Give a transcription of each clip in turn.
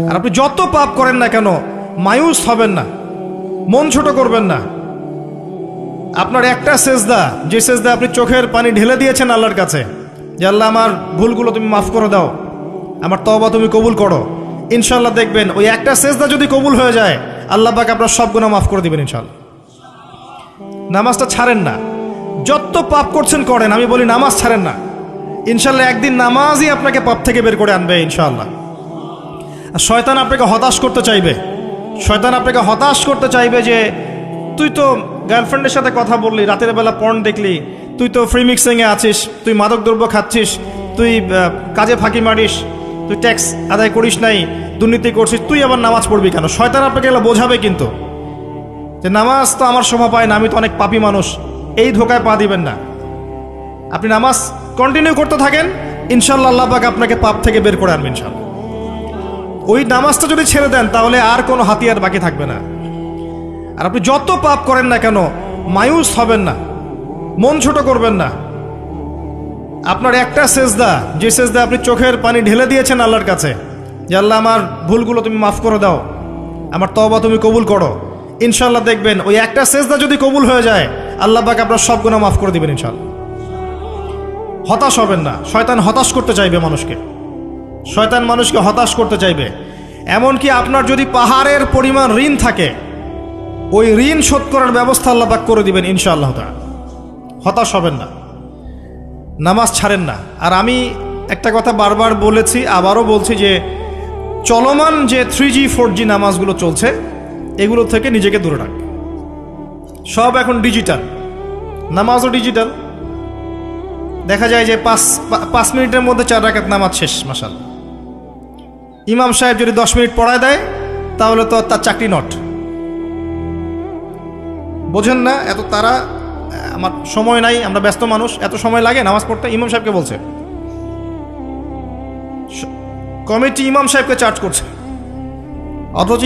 আর আপনি যত পাপ করেন না কেন মায়ুস হবেন না, মন ছোট করবেন না। আপনার একটা সেজদা, যে সেজদা আপনি চোখের পানি ঢেলে দিয়েছেন আল্লাহর কাছে, যে আল্লাহ আমার ভুলগুলো তুমি মাফ করে দাও, আমার তওবা তুমি কবুল করো, ইনশাল্লাহ দেখবেন ওই একটা সেজদা যদি কবুল হয়ে যায় আল্লাহ পাক আপনার সব গুনাহ মাফ করে দিবেন ইনশাল্লাহ। নামাজটা ছাড়েন না, যত পাপ করছেন করেন, আমি বলি নামাজ ছাড়েন না, ইনশাল্লাহ একদিন নামাজই আপনাকে পাপ থেকে বের করে আনবে ইনশাল্লাহ। আর শয়তান আপনাকে হতাশ করতে চাইবে, শয়তান আপনাকে হতাশ করতে চাইবে যে তুই তো গার্লফ্রেন্ডের সাথে কথা বললি, রাতের বেলা পর্ন দেখলি, তুই তো ফ্রি মিক্সিংয়ে আছিস, তুই মাদক দ্রব্য খাচ্ছিস, তুই কাজে ফাঁকি মারিস, তুই ট্যাক্স আদায় করিস নাই, দুর্নীতি করছিস, তুই আবার নামাজ পড়বি কেন? শয়তান আপনাকে এগুলো বোঝাবে কিন্তু, যে নামাজ তো আমার শোভা পায় না, আমি তো অনেক পাপী মানুষ, এই ধোকায় পা দিবেন না। আপনি নামাজ কন্টিনিউ করতে থাকেন, ইনশাল্লাহ আল্লাহ পাক আপনাকে পাপ থেকে বের করে আনবেন ইনশাল্লাহ। ওই নামাজটা যদি ছেড়ে দেন তাহলে আর কোনো হাতিয়ার বাকি থাকবে না। আর আপনি যত পাপ করেন না কেন মায়ুস হবেন না, মন ছোট করবেন না। আপনার একটা সেজদা, যে সেজদা আপনি চোখের পানি ঢেলে দিয়েছেন আল্লাহর কাছে, যে আল্লাহ আমার ভুলগুলো তুমি মাফ করে দাও, আমার তওবা তুমি কবুল করো, ইনশাল্লাহ দেখবেন ওই একটা সেজদা যদি কবুল হয়ে যায় আল্লাহ পাক আপনার সব গুনাহ মাফ করে দিবেন ইনশাল্লাহ। হতাশ হবেন না, শয়তান হতাশ করতে চাইবে মানুষকে, শয়তান মানুষকে হতাশ করতে চাইবে। এমনকি আপনার যদি পাহাড়ের পরিমাণ ঋণ থাকে, ওই ঋণ শোধ করার ব্যবস্থা আল্লাহ পাক করে দিবেন ইনশাআল্লাহ তাআলা। হতাশ হবেন না, নামাজ ছাড়েন না। আর আমি একটা কথা বারবার বলেছি, আবারও বলছি, যে চলমান যে 3G 4G নামাজগুলো চলছে এগুলো থেকে নিজেকে দূরে রাখবে। সব এখন ডিজিটাল, নামাজও ডিজিটাল। দেখা যায় যে 5 মিনিটের মধ্যে 4 রাকাত নামাজ শেষ, মাশাআল্লাহ। ইমাম সাহেব যদি 10 মিনিট পড়ায় দেয় তাহলে তো তার চাকরি নট। বোঝেন না এত তারা, আমার সময় নাই, আমরা ব্যস্ত মানুষ, এত সময় লাগে নামাজ পড়তে? ইমাম সাহেবকে বলছে, কমিটি ইমাম সাহেবকে চার্জ করছে, অথচ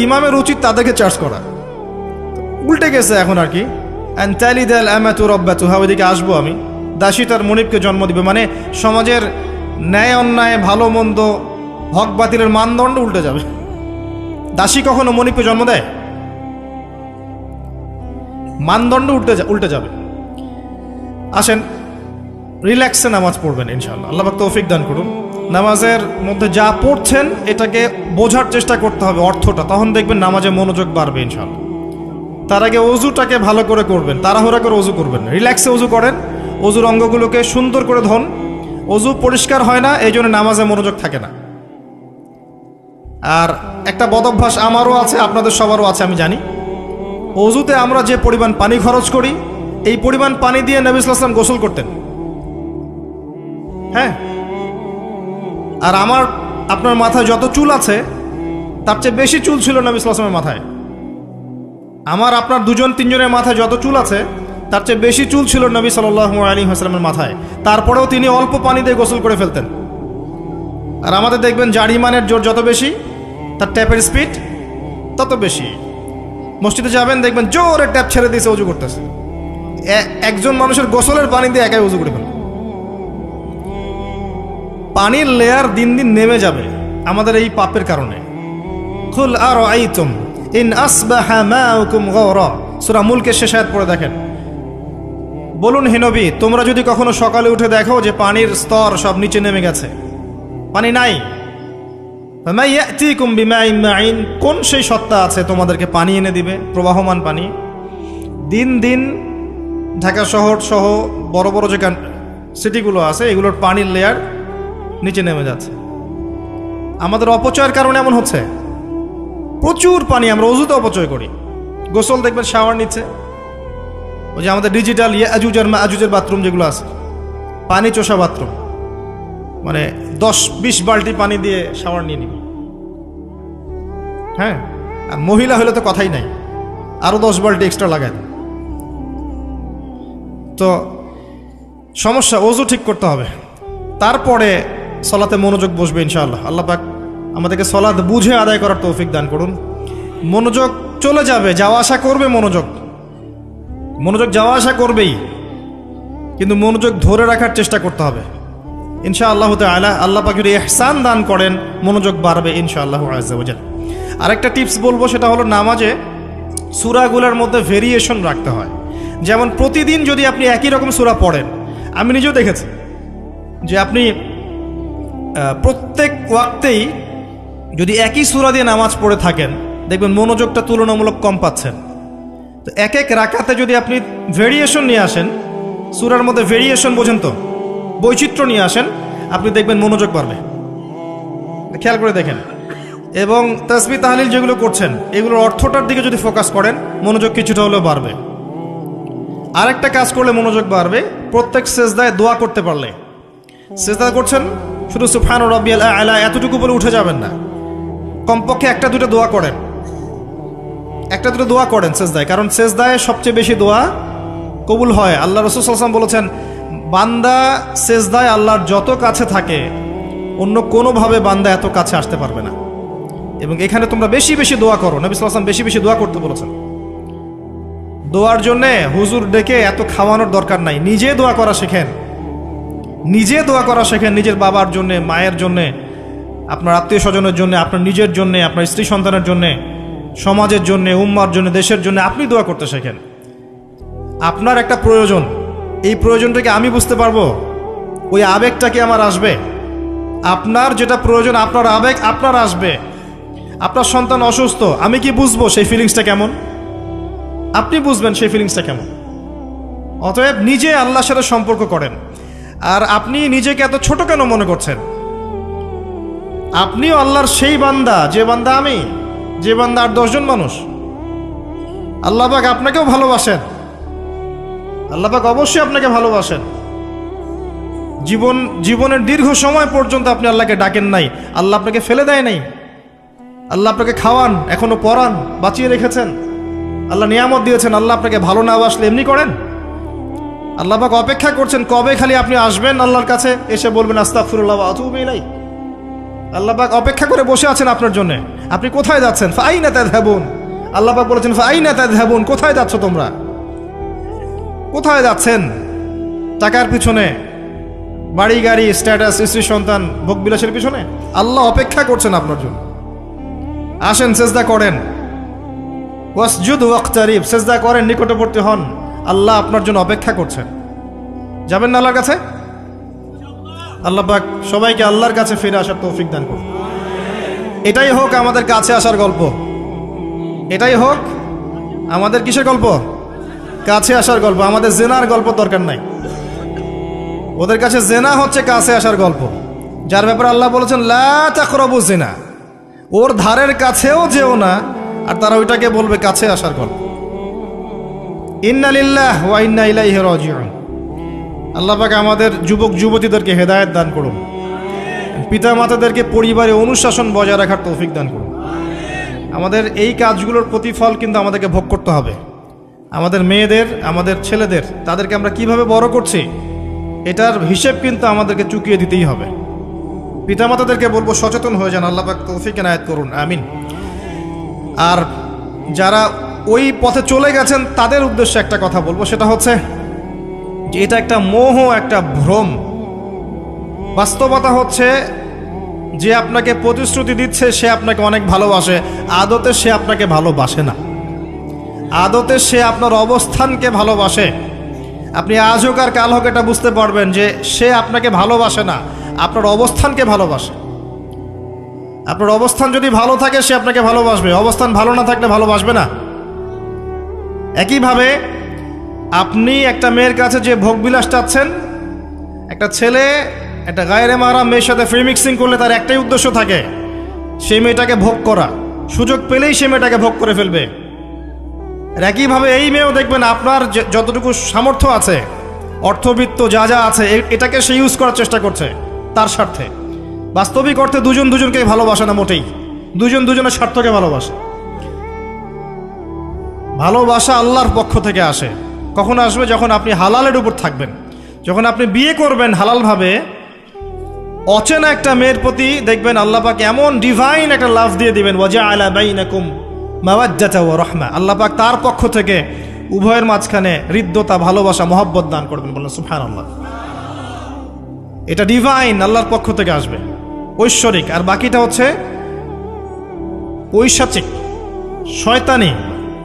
ইমামের উচিত তাদেরকে চার্জ করা। উল্টে গেছে এখন আর কি। ওইদিকে আসবো আমি। দাসী তার মনিবকে জন্ম দিবে, মানে সমাজের ন্যায় অন্যায় ভালো মন্দ হক বাতিলের মানদণ্ড উল্টে যাবে। দাসী কখনো মনিবকে জন্ম দেয়? মানদণ্ড উল্টে যাবে। আসেন রিল্যাক্সে নামাজ পড়বেন ইনশাআল্লাহ, আল্লাহ পাক তৌফিক দান করুন। নামাজের মধ্যে যা পড়ছেন এটাকে বোঝার চেষ্টা করতে হবে অর্থটা, তখন দেখবেন নামাজে মনোযোগ বাড়বে ইনশাআল্লাহ। তার আগে অজুটাকে ভালো করে করবেন, তাড়াহুড়া করে অজু করবেন না, রিল্যাক্সে অজু করেন, অজুর অঙ্গগুলোকে সুন্দর করে ধন। অজু পরিষ্কার হয় না, এই জন্য নামাজে মনোযোগ থাকে না। আর একটা বদভ্যাস আমারও আছে, আপনাদের সবারও আছে আমি জানি, অজুতে আমরা যে পরিমাণ পানি খরচ করি, এই পরিমাণ পানি দিয়ে নবী সাল্লাল্লাহু আলাইহি ওয়াসাল্লাম গোসল করতেন। হ্যাঁ, আর আপনার মাথায় যত চুল আছে তার চেয়ে বেশি চুল ছিল নবী সাল্লাল্লাহু আলাইহি ওয়াসাল্লামের মাথায়। আপনার 2-3 জনের মাথায় যত চুল আছে তার চেয়ে বেশি চুল ছিল নবী সাল্লাল্লাহু আলাইহি ওয়াসাল্লামের মাথায়। তারপরেও তিনি অল্প পানি দিয়ে গোসল করে ফেলতেন। আর আমাদের দেখবেন যার ইমানের জোর যত বেশি, তার ট্যাপের স্পিড তত বেশি। মসজিদে যাবেন দেখবেন জোরে ট্যাপ ছেড়ে দিয়েছে, অজু করতেছে। একজন মানুষের গোসলের পানি দিয়ে একাই অজু করে ফেলে। পানির লেয়ার দিন দিন নেমে যাবে আমাদের এই পাপের কারণে। কুল আরাআইতুম ইন আসবাহা মাউকুম গাওরা, সূরা মুলকের শেষ আয়াত পড়ে দেখেন। বলুন হে নবী, তোমরা যদি কখনো সকালে উঠে দেখো যে পানির স্তর সব নিচে নেমে গেছে, পানি নাই, ফামা ইয়াতিকুম বিমাইন মাইন, কোন সেই সত্তা আছে তোমাদেরকে পানি এনে দিবে, প্রবাহমান পানি? দিন দিন ঢাকা শহর সহ বড় বড় যে সিটিগুলো আছে এগুলোর পানির লেয়ার নিচে নেমে যাচ্ছে। আমাদের অপচয়ের কারণে এমন হচ্ছে। প্রচুর পানি আমরা অজুতে অপচয় করি। গোসল দেখবেন শাওয়ার নিচ্ছে, ওই যে আমাদের ডিজিটাল ইয়াজুজ আর মাজুজের বাথরুম যেগুলো আছে, পানি চোষা বাথরুম, মানে 10-20 বালতি পানি দিয়ে শাওয়ার নিয়ে নিবি। হ্যাঁ, আর মহিলা হলে তো কথাই নাই, আরো 10 বালতি এক্সট্রা লাগায়। তো সমস্যা, অজু ঠিক করতে হবে, তারপরে সলাতে মনোযোগ বসবে ইনশাআল্লাহ। আল্লাহ পাক আমাদেরকে সলাত বুঝে আদায় করার তৌফিক দান করুন। মনোযোগ চলে যাবে, যাওয়া আসা করবে, মনোযোগ যাওয়া আসা করবেই, কিন্তু মনোযোগ ধরে রাখার চেষ্টা করতে হবে। ইনশাআল্লাহ তাআলা আল্লাহ পাক যদি ইহসান দান করেন মনোযোগ বাড়বে ইনশাআল্লাহ আযজা ওয়া জাল। আরেকটা টিপস বলবো, সেটা হলো নামাজে সূরাগুলোর মধ্যে ভেরিয়েশন রাখতে হয়। যেমন প্রতিদিন যদি আপনি একই রকম সূরা পড়েন, আমি নিজেও দেখেছি যে আপনি প্রত্যেক ওয়াক্তেই যদি একই সূরা দিয়ে নামাজ পড়ে থাকেন, দেখবেন মনোযোগটা তুলনামূলক কম পাচ্ছেন। তো এক এক রাকাতে যদি আপনি ভেরিয়েশন নিয়ে আসেন, সূরার মধ্যে ভেরিয়েশন বোঝেন তো, বৈচিত্র্য নিয়ে আসেন, আপনি দেখবেন মনোযোগ বাড়বে। খেয়াল করে দেখেন। এবং তাসবিহ তাহলিল যেগুলো করছেন এগুলোর অর্থটার দিকে যদি ফোকাস করেন, মনোযোগ কিছুটা হলেও বাড়বে। আরেকটা কাজ করলে মনোযোগ বাড়বে, প্রত্যেক সেজদায় দোয়া করতে পারলে। সেজদা করছেন, শুধু সুবহান রাব্বিয়াল আ'লা এতটুকু বলে উঠে যাবেন না, কমপক্ষে একটা দুটো দোয়া করেন, একটা দুটো দোয়া করেন সেজদায়। কারণ সেজদায় সবচেয়ে বেশি দোয়া কবুল হয়। আল্লাহ রাসূল সাল্লাল্লাহু আলাইহি ওয়াসাল্লাম বলেছেন, বান্দা সেজদায় আল্লাহর যত কাছে থাকে অন্য কোনোভাবে বান্দা এত কাছে আসতে পারবে না। এবং এখানে তোমরা বেশি বেশি দোয়া করো, নবী সাল্লাল্লাহু আলাইহি ওয়াসাল্লাম বেশি বেশি দোয়া করতে বলেছেন। দোয়ার জন্যে হুজুর ডেকে এত খাওয়ানোর দরকার নাই, নিজে দোয়া করা শেখেন, নিজে দোয়া করা শেখেন। নিজের বাবার জন্যে, মায়ের জন্যে, আপনার আত্মীয় স্বজনের জন্য, আপনার নিজের জন্যে, আপনার স্ত্রী সন্তানের জন্যে, সমাজের জন্যে, উম্মার জন্য, দেশের জন্য আপনি দোয়া করতে শেখেন। আপনার একটা প্রয়োজন, এই প্রয়োজনটাকে আমি বুঝতে পারবো, ওই আবেগটা কি আমার আসবে? আপনার যেটা প্রয়োজন, আপনার আবেগ আপনার আসবে। আপনার সন্তান অসুস্থ, আমি কি বুঝবো সেই ফিলিংসটা কেমন? আপনি বুঝবেন সেই ফিলিংসটা কেমন। অতএব নিজে আল্লাহর সাথে সম্পর্ক করেন। আর আপনি নিজেকে এত ছোট কেন মনে করছেন? আপনিও আল্লাহর সেই বান্দা, যে বান্দা আমি, যে বান্দা আর 10 জন মানুষ। আল্লাহ পাক আপনাকেও ভালোবাসেন, আল্লাহ পাক অবশ্যই আপনাকে ভালোবাসেন। জীবনের দীর্ঘ সময় পর্যন্ত আপনি আল্লাহকে ডাকেন নাই, আল্লাহ আপনাকে ফেলে দেয় নাই। আল্লাহ আপনাকে খাওয়ান, এখনো পরান, বাঁচিয়ে রেখেছেন, আল্লাহ নিয়ামত দিয়েছেন। আল্লাহ আপনাকে ভালো না বাসলে এমনি করেন? আল্লাহ পাক অপেক্ষা করছেন কবে খালি আপনি আসবেন আল্লাহর কাছে, এসে বলবেন আস্তাগফিরুল্লাহ ওয়া আতুবু ইলাইহি। আল্লাহ পাক অপেক্ষা করে বসে আছেন আপনার জন্য। আপনি কোথায় যাচ্ছেন? ফাআইনা তাযহাবুন। আল্লাহ পাক বলেছেন ফাআইনা তাযহাবুন, কোথায় যাচ্ছ তোমরা? কোথায় যাচ্ছেন? টাকার পিছনে, বাড়ি গাড়ি, স্ট্যাটাস, স্ত্রী সন্তান, ভোগবিলাসের পিছনে? আল্লাহ অপেক্ষা করছেন আপনার জন্য। আসেন, সেজদা করেন। ওয়াসজুদ ওয়াকতারিব, সেজদা করেন, নিকটবর্তী হন। আল্লাহ আপনার জন্য অপেক্ষা করছেন। যাবেন না আল্লাহর কাছে? আল্লাহ পাক সবাইকে আল্লাহর কাছে ফিরে আসার তৌফিক দান করুন। এটাই হোক আমাদের কাছে আসার গল্প, এটাই হোক আমাদের কিসের গল্প? কাছে আসার গল্প। আমাদের জেনার গল্প দরকার নাই। ওদের কাছে জেনা হচ্ছে কাছে আসার গল্প, যার ব্যাপারে আল্লাহ বলেছেন লা তাকরাবু জিনা, ওর ধারের কাছেও যেও না, আর তারা ওইটাকে বলবে কাছে আসার গল্প। ইন্না লিল্লাহ ওয়া ইন্না ইলাইহি রাজিউন। আল্লাহ পাক আমাদের যুবক যুবতীদেরকে হেদায়েত দান করুন, পিতা মাতাদেরকে পরিবারে অনুশাসন বজায় রাখার তৌফিক দান করুন। আমাদের এই কাজগুলোর প্রতিফল কিন্তু আমাদেরকে ভোগ করতে হবে। আমাদের মেয়েদের, আমাদের ছেলেদের, তাদেরকে আমরা কিভাবে বড় করছি এটার হিসেব কিন্তু আমাদেরকে চুকিয়ে দিতেই হবে। পিতামাতাদেরকে বলবো সচেতন হয়ে যান। আল্লাহ পাক তৌফিক এনায়েত করুন, আমিন। আর যারা ওই পথে চলে গেছেন তাদের উদ্দেশ্যে একটা কথা বলবো, সেটা হচ্ছে যে এটা একটা মোহ, একটা ভ্রম। বাস্তবতা হচ্ছে যে আপনাকে প্রতিশ্রুতি দিচ্ছে সে আপনাকে অনেক ভালোবাসে, আদতে সে আপনাকে ভালোবাসে না। আদতে সে আপনার অবস্থানকে ভালোবাসে। আপনি আজ হোক আর কাল হোক এটা বুঝতে পারবেন যে সে আপনাকে ভালোবাসে না, আপনার অবস্থানকে ভালোবাসে। আপনার অবস্থান যদি ভালো থাকে সে আপনাকে ভালোবাসবে, অবস্থান ভালো না থাকলে ভালোবাসবে না। একইভাবে আপনি একটা মেয়ের কাছে যে ভোগবিলাস চাচ্ছেন, একটা ছেলে একটা গায়রে মাহরাম মেয়ের সাথে ফ্রি মিক্সিং করলে তার একটাই উদ্দেশ্য থাকে, সেই মেয়েটাকে ভোগ করা। সুযোগ পেলেই সে মেয়েটাকে ভোগ করে ফেলবে। আর একইভাবে এই মেয়েও দেখবেন আপনার যতটুকু সামর্থ্য আছে, অর্থবিত্ত যা যা আছে, এটাকে সে ইউজ করার চেষ্টা করছে তার স্বার্থে। বাস্তবিক অর্থে দুজন দুজনকে ভালোবাসে না মোটেই, দুজন দুজনের স্বার্থকে ভালোবাসে। ভালোবাসা আল্লাহর পক্ষ থেকে আসে। কখন আসবে? যখন আপনি হালালের উপর থাকবেন, যখন আপনি বিয়ে করবেন হালালভাবে। অচেনা একটা মেয়ের প্রতি দেখবেন আল্লাহ পাক এমন ডিভাইন একটা লাভ দিয়ে দিবেন, ওয়াজআলা বাইনাকুম মাওয়াজ্জাতা ওয়া রাহমা। আল্লাহ পাক তার পক্ষ থেকে উভয়ের মাঝখানে হৃদ্যতা, ভালোবাসা, মহব্বত দান করবেন। বলেন সুবহানাল্লাহ। এটা ডিভাইন, আল্লাহর পক্ষ থেকে আসবে, ঐশ্বরিক। আর বাকিটা হচ্ছে ঐশাচিক, শয়তানি,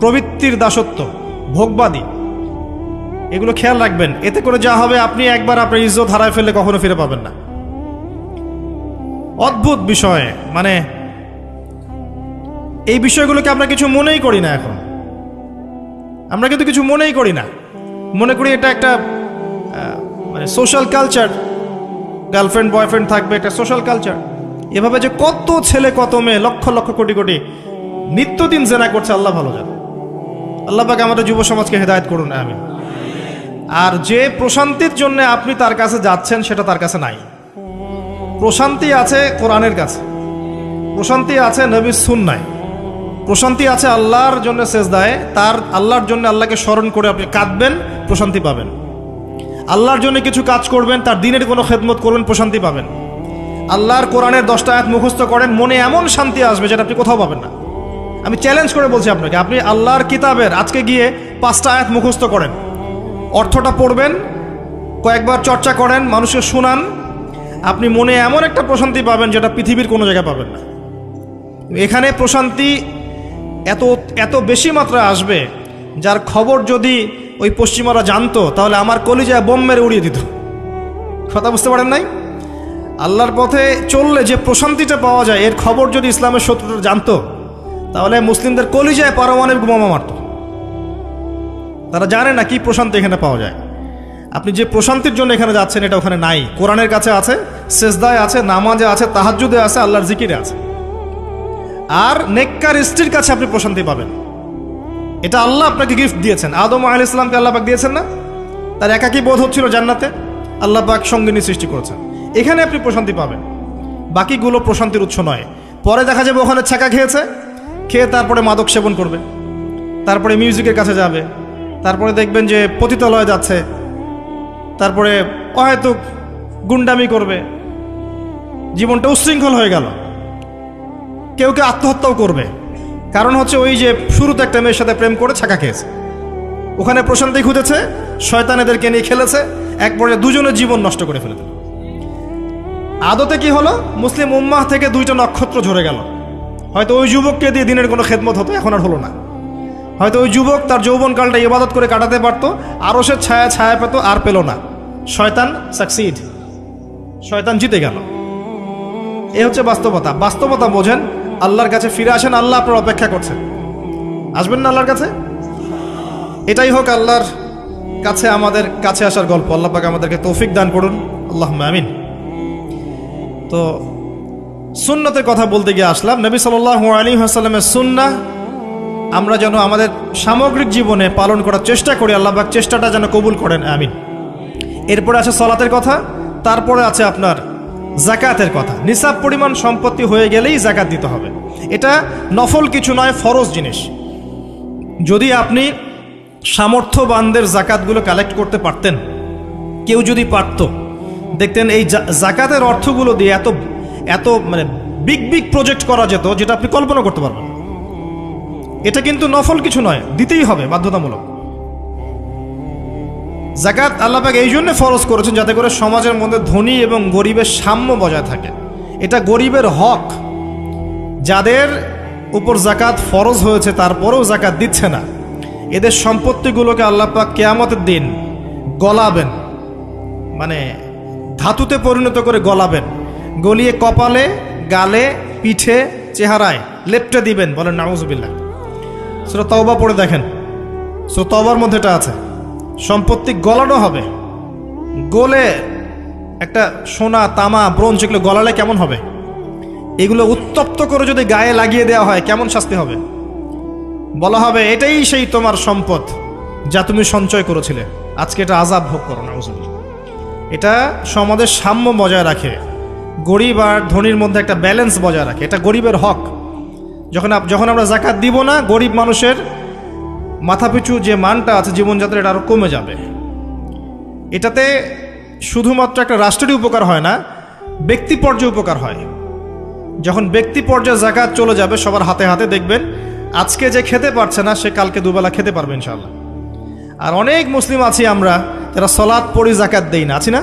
প্রবৃত্তির দাসত্ব, ভোগবাদী। এগুলো খেয়াল রাখবেন। এতে করে যা হবে, আপনি একবার আপনার ইজ্জত হারায় ফেললে কখনো ফিরে পাবেন না। অদ্ভুত বিষয়, মানে এই বিষয়গুলোকে আমরা কিছু মনেই করি না। এখন আমরা কিন্তু কিছু মনেই করি না, মনে করি এটা একটা মানে সোশ্যাল কালচার, গার্লফ্রেন্ড বয়ফ্রেন্ড থাকবে, একটা সোশ্যাল কালচার। এভাবে যে কত ছেলে কত মেয়ে, লক্ষ লক্ষ কোটি কোটি নিত্যদিন জেনা করছে, আল্লাহ ভালো জানে। আল্লাহ পাক আমাদের যুব সমাজকে হেদায়েত করুন, আমিন। আর যে প্রশান্তির জন্য আপনি তার কাছে যাচ্ছেন, সেটা তার কাছে নাই। প্রশান্তি আছে কোরআনের কাছে, প্রশান্তি আছে নবীর সুন্নায়, প্রশান্তি আছে আল্লাহর জন্য সেজদায়। তার আল্লাহর জন্য আল্লাহকে স্মরণ করে আপনি কাঁদবেন, প্রশান্তি পাবেন। আল্লাহর জন্য কিছু কাজ করবেন, তার দিনের কোনো খেদমত করবেন, প্রশান্তি পাবেন। আল্লাহর কোরআনের 10টা আয়াত মুখস্থ করেন, মনে এমন শান্তি আসবে যেটা আপনি কোথাও পাবেন না। আমি চ্যালেঞ্জ করে বলছি আপনাকে, আপনি আল্লাহর কিতাবের আজকে গিয়ে 5টা আয়াত মুখস্থ করেন, অর্থটা পড়বেন, কয়েকবার চর্চা করেন, মানুষকে শোনান, আপনি মনে এমন একটা প্রশান্তি পাবেন যেটা পৃথিবীর কোনো জায়গায় পাবেন না। এখানে প্রশান্তি এত এত বেশি মাত্রা আসবে, যার খবর যদি ওই পশ্চিমারা জানতো, তাহলে আমার কলিজায় বোম মেরে উড়িয়ে দিত। কথা বুঝতে পারেন নাই? আল্লাহর পথে চললে যে প্রশান্তিটা পাওয়া যায়, এর খবর যদি ইসলামের শত্রুরা জানতো, তাহলে মুসলিমদের কলিজায় পারমাণবিক বোমা মারত। তারা জানে না কি প্রশান্তি এখানে পাওয়া যায়। আপনি যে প্রশান্তির জন্য এখানে যাচ্ছেন, এটা ওখানে নাই। কোরআনের কাছে আছে, সেজদায় আছে, নামাজে আছে, তাহাজ্জুদে আছে, আল্লাহর জিকিরে আছে। আর নেককার স্ত্রীর কাছে আপনি প্রশান্তি পাবেন। এটা আল্লাহ আপনাকে গিফট দিয়েছেন। আদম আলাইহিস সালামকে আল্লাহ পাক দিয়েছেন না? তার একাকী বোধ হচ্ছিল জান্নাতে, আল্লাহ পাক সঙ্গিনী সৃষ্টি করেছেন। এখানে আপনি প্রশান্তি পাবেন, বাকিগুলো প্রশান্তির উৎস নয়। পরে দেখা যাবে ওখানে ছাকা খেয়েছে, খেয়ে তারপরে মাদক সেবন করবে, তারপরে মিউজিকের কাছে যাবে, তারপরে দেখবেন যে পতিতালয়ে যাচ্ছে, তারপরে হয়তো গুন্ডামি করবে, জীবনটা উচ্ছৃঙ্খল হয়ে গেল। কেউ কেউ আত্মহত্যাও করবে, কারণ হচ্ছে ওই যে শুরুতে একটা মেয়ের সাথে প্রেম করে ছাকা খেয়েছে, ওখানে প্রশান্তি খুঁজেছে, শয়তান এদেরকে নিয়ে খেলেছে, এক পর্যায়ে দুজনের জীবন নষ্ট করে ফেলে দিল। আদতে কি হলো? মুসলিম উম্মাহ থেকে 2টা নক্ষত্র ঝরে গেল। হয়তো ওই যুবককে দিয়ে দিনের কোনো খেদমত হতো, এখন আর হলো না। হয়তো ওই যুবক তার যৌবনকালটা ইবাদত করে কাটাতে পারত, আরও সে ছায়া পেত, আর পেল না। শয়তান সাকসিড, শয়তান জিতে গেল। এ হচ্ছে বাস্তবতা। বাস্তবতা বোঝেন, আল্লাহর কাছে ফিরে আসেন, আল্লাহ আপনার অপেক্ষা করছেন। আসবেন না আল্লাহর কাছে? এটাই হোক আল্লাহর কাছে আমাদের কাছে আসার গল্প। আল্লাহ পাক আমাদেরকে তৌফিক দান করুন, আল্লাহুম্মা আমিন। তো সুন্নতের কথা বলতে গিয়ে আসলাম। নবী সাল্লাল্লাহু আলাইহি ওয়াসাল্লামের সুন্নাহ আমরা যেন আমাদের সামগ্রিক জীবনে পালন করার চেষ্টা করি, আল্লাহ পাক চেষ্টাটা যেন কবুল করেন, আমিন। এরপরে আছে সালাতের কথা, তারপরে আছে আপনার যাকাতের কথা। নিসাব পরিমাণ সম্পত্তি হয়ে গেলেই যাকাত দিতে হবে। এটা নফল কিছু নয়, ফরজ জিনিস। যদি আপনি সামর্থ্যবানদের যাকাতগুলো কালেক্ট করতে পারতেন, কেউ যদি পারত, দেখতেন এই যাকাতের অর্থগুলো দিয়ে এত এত মানে বিগ বিগ প্রজেক্ট করা যেত, যেটা আপনি কল্পনা করতে পারবেন। এটা কিন্তু নফল কিছু নয়, দিতেই হবে, বাধ্যতামূলক। যাকাত আল্লাহ পাক এই জন্য ফরজ করেছেন, যাতে করে সমাজের মধ্যে ধনী এবং গরিবের সাম্য বজায় থাকে। এটা গরিবের হক। যাদের উপর যাকাত ফরজ হয়েছে তারপরেও যাকাত দিচ্ছে না, এদের সম্পত্তিগুলোকে আল্লাহ পাক কিয়ামতের দিন গলাবেন, মানে ধাতুতে পরিণত করে গলাবেন, গলিয়ে কপালে, গালে, পিঠে, চেহারায় লেপটে দিবেন। বলেন নাউজুবিল্লাহ। সূরা তাওবা পড়ে দেখেন, সূরা তাওবার মধ্যে এটা আছে। সম্পত্তি গলানো হবে, গলে একটা সোনা, তামা, ব্রোঞ্জ এগুলো গলালে কেমন হবে? এগুলো উত্তপ্ত করে যদি গায়ে লাগিয়ে দেওয়া হয়, কেমন শাস্তি হবে? বলা হবে এটাই সেই তোমার সম্পদ যা তুমি সঞ্চয় করেছিলে, আজকে এটা আযাব ভোগ করো। নাউজুবিল্লাহ। এটা সমাজের সাম্য বজায় রাখে, গরিব আর ধনীর মধ্যে একটা ব্যালেন্স বজায় রাখে। এটা গরিবের হক। যখন আমরা যাকাত দিব না, গরিব মানুষের মাথাপিছু যে মানটা আছে জীবনযাত্রা, এটা আরও কমে যাবে। এটাতে শুধুমাত্র একটা রাষ্ট্রেরই উপকার হয় না, ব্যক্তি পর্যায়ে উপকার হয়। যখন ব্যক্তি পর্যায়ে যাকাত চলে যাবে সবার হাতে হাতে, দেখবেন আজকে যে খেতে পারছে না, সে কালকে দুবেলা খেতে পারবে ইনশাআল্লাহ। আর অনেক মুসলিম আছি আমরা যারা সালাত পড়ি, যাকাত দেই না, আছি না?